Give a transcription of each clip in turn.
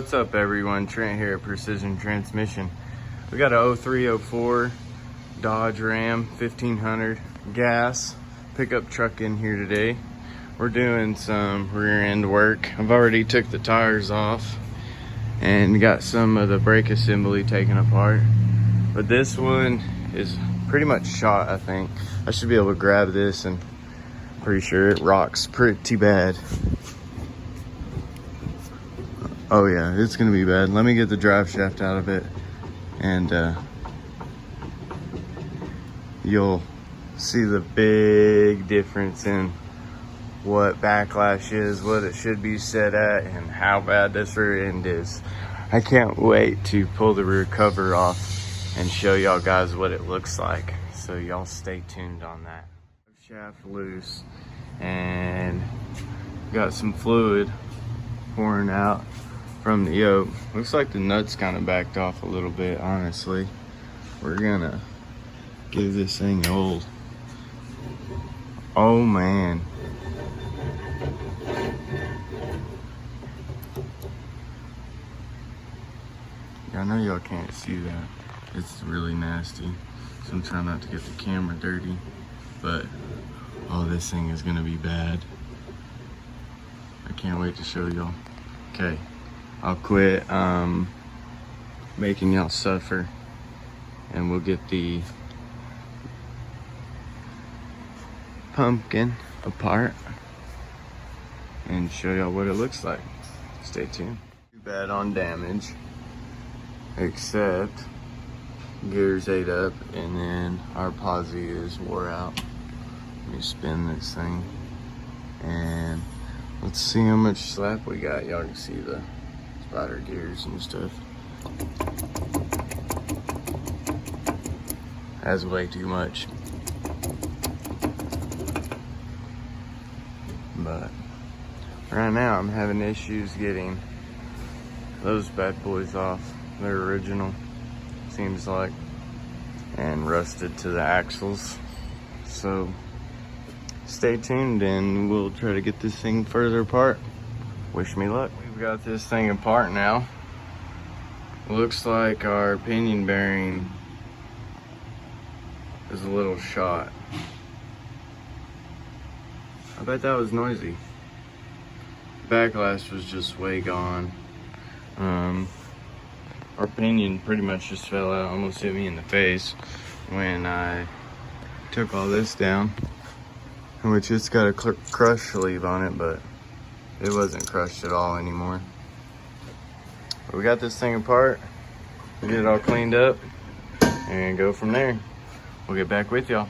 What's up everyone, Trent here at Precision Transmission. We got a 0304 Dodge Ram 1500 gas pickup truck in here today. We're doing some rear end work. I've already took the tires off and got some of the brake assembly taken apart. But this one is pretty much shot, I think. I should be able to grab this and pretty sure it rocks pretty bad. Oh yeah, it's gonna be bad. Let me get the drive shaft out of it and you'll see the big difference in what backlash is, what it should be set at, and how bad this rear end is. I can't wait to pull the rear cover off and show y'all guys what it looks like. So y'all stay tuned on that. Shaft loose and got some fluid pouring out from the yoke. Looks like the nuts kind of backed off a little bit, honestly. We're gonna give this thing old. Oh man. I know y'all can't see that. It's really nasty. So I'm trying not to get the camera dirty. But, oh, this thing is gonna be bad. I can't wait to show y'all. Okay. I'll quit making y'all suffer and we'll get the pumpkin apart and show y'all what it looks like. Stay tuned. Too bad on damage, except gears ate up and then our posi is wore out. Let me spin this thing and let's see how much slap we got. Y'all can see the spider gears and stuff. That's way too much. But right now I'm having issues getting those bad boys off. They're original, seems like, and rusted to the axles. So stay tuned and we'll try to get this thing further apart. Wish me luck. We've got this thing apart now. Looks like our pinion bearing is a little shot. I bet that was noisy. Backlash was just way gone. Our pinion pretty much just fell out, almost hit me in the face when I took all this down, which it's got a crush sleeve on it, but it wasn't crushed at all anymore. But we got this thing apart, we get it all cleaned up, and go from there. We'll get back with y'all.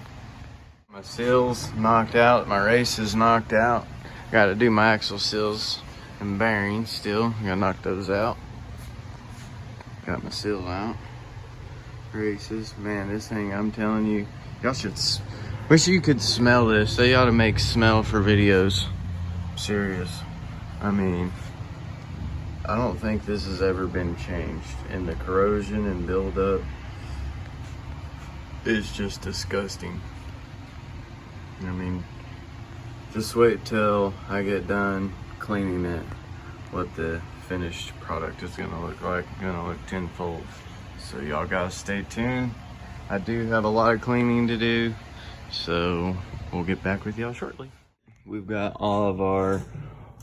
My seals knocked out, my race is knocked out. Got to do my axle seals and bearings still. Gotta knock those out. Got my seal out. Races, man, this thing, I'm telling you, y'all should, wish you could smell this. They ought to make smell for videos. I'm serious. I mean, I don't think this has ever been changed. And the corrosion and buildup is just disgusting. I mean, just wait till I get done cleaning it, what the finished product is gonna look like. Gonna look tenfold. So y'all guys stay tuned. I do have a lot of cleaning to do, so we'll get back with y'all shortly. We've got all of our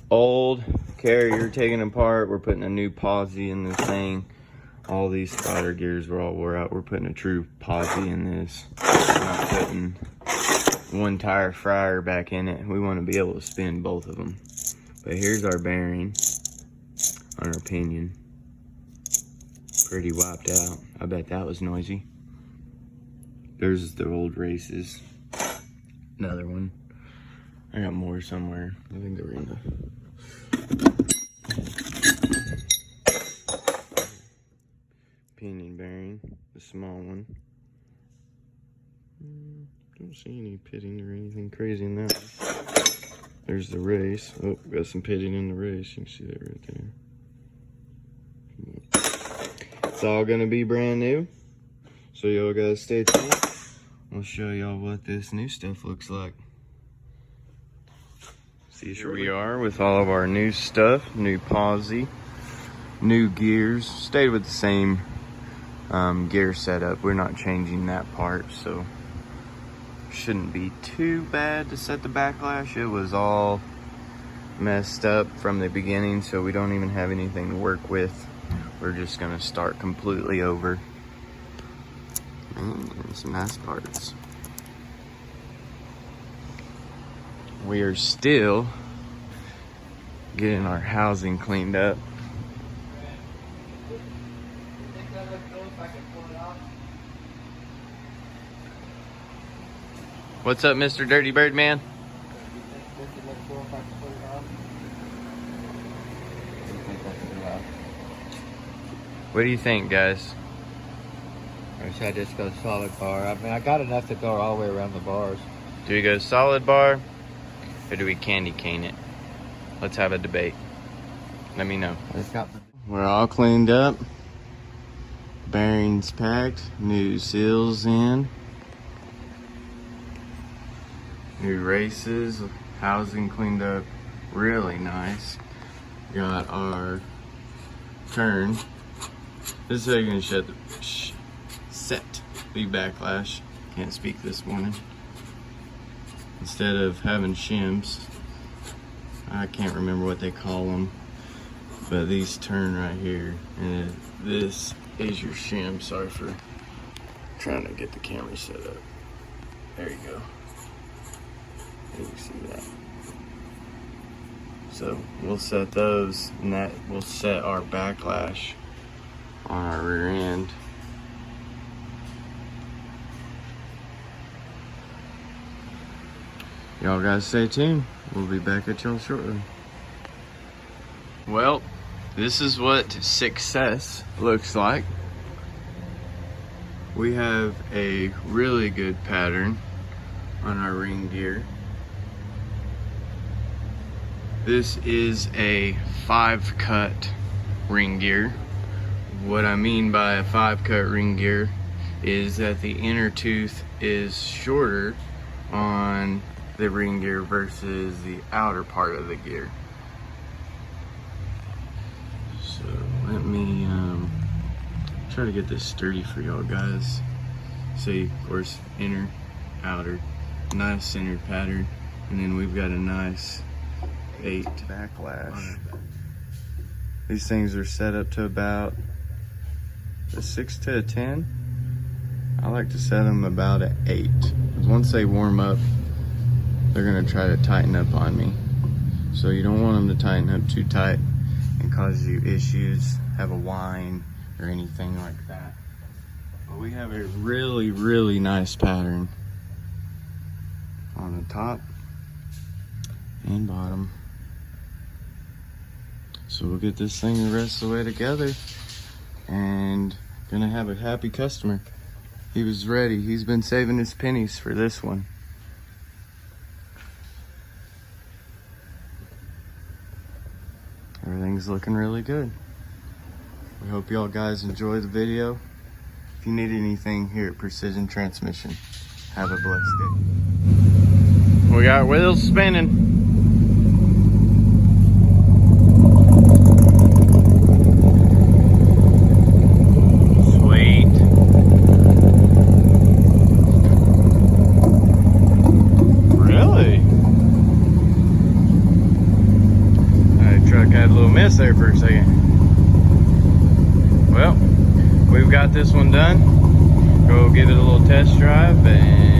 old carrier taken apart. We're putting a new posi in this thing. All these spider gears were all wore out. We're putting a true posi in this. We're not putting one tire fryer back in it. We want to be able to spin both of them. But here's our bearing on our pinion. Pretty wiped out. I bet that was noisy. There's the old races. Another one. I got more somewhere. I think they were in the pinion bearing, the small one. Don't see any pitting or anything crazy in that one. There's the race. Oh, got some pitting in the race. You can see that right there. It's all gonna be brand new. So y'all guys stay tuned. I'll show y'all what this new stuff looks like. See, here we are with all of our new stuff, new posi. new gears. Stayed with the same gear setup. We're not changing that part, so shouldn't be too bad to set the backlash. It was all messed up from the beginning, so we don't even have anything to work with. We're just gonna start completely over. And some nice parts. We are still getting our housing cleaned up. What's up, Mr. Dirty Bird Man? What do you think, guys? I wish I just go solid bar. I mean, I got enough to go all the way around the bars. Do we go solid bar or do we candy cane it? Let's have a debate. Let me know. We're all cleaned up. Bearings packed. New seals in. New races. Housing cleaned up really nice. Got our turn. This is how you're gonna set the backlash. Can't speak this morning. Instead of having shims, I can't remember what they call them, but these turn right here, and this is your shim. Sorry for trying to get the camera set up. There you go. You see that. So we'll set those, and that will set our backlash on our rear end. Y'all guys stay tuned. We'll be back at y'all shortly. Well, this is what success looks like. We have a really good pattern on our ring gear. This is a 5-cut ring gear. What I mean by a 5-cut ring gear is that the inner tooth is shorter on the ring gear versus the outer part of the gear. So let me try to get this sturdy for y'all guys. See, of course, inner, outer, nice centered pattern, and then we've got a nice 8 backlash. These things are set up to about a 6 to a 10. I like to set them about an 8. Once they warm up, they're gonna try to tighten up on me. So you don't want them to tighten up too tight and cause you issues, have a whine or anything like that. But we have a really, really nice pattern on the top and bottom. So we'll get this thing the rest of the way together and gonna have a happy customer. He was ready. He's been saving his pennies for this one. Everything's looking really good. We hope y'all guys enjoy the video. If you need anything here at Precision Transmission, have a blessed day. We got wheels spinning. There for a second. Well, we've got this one done. Go give it a little test drive and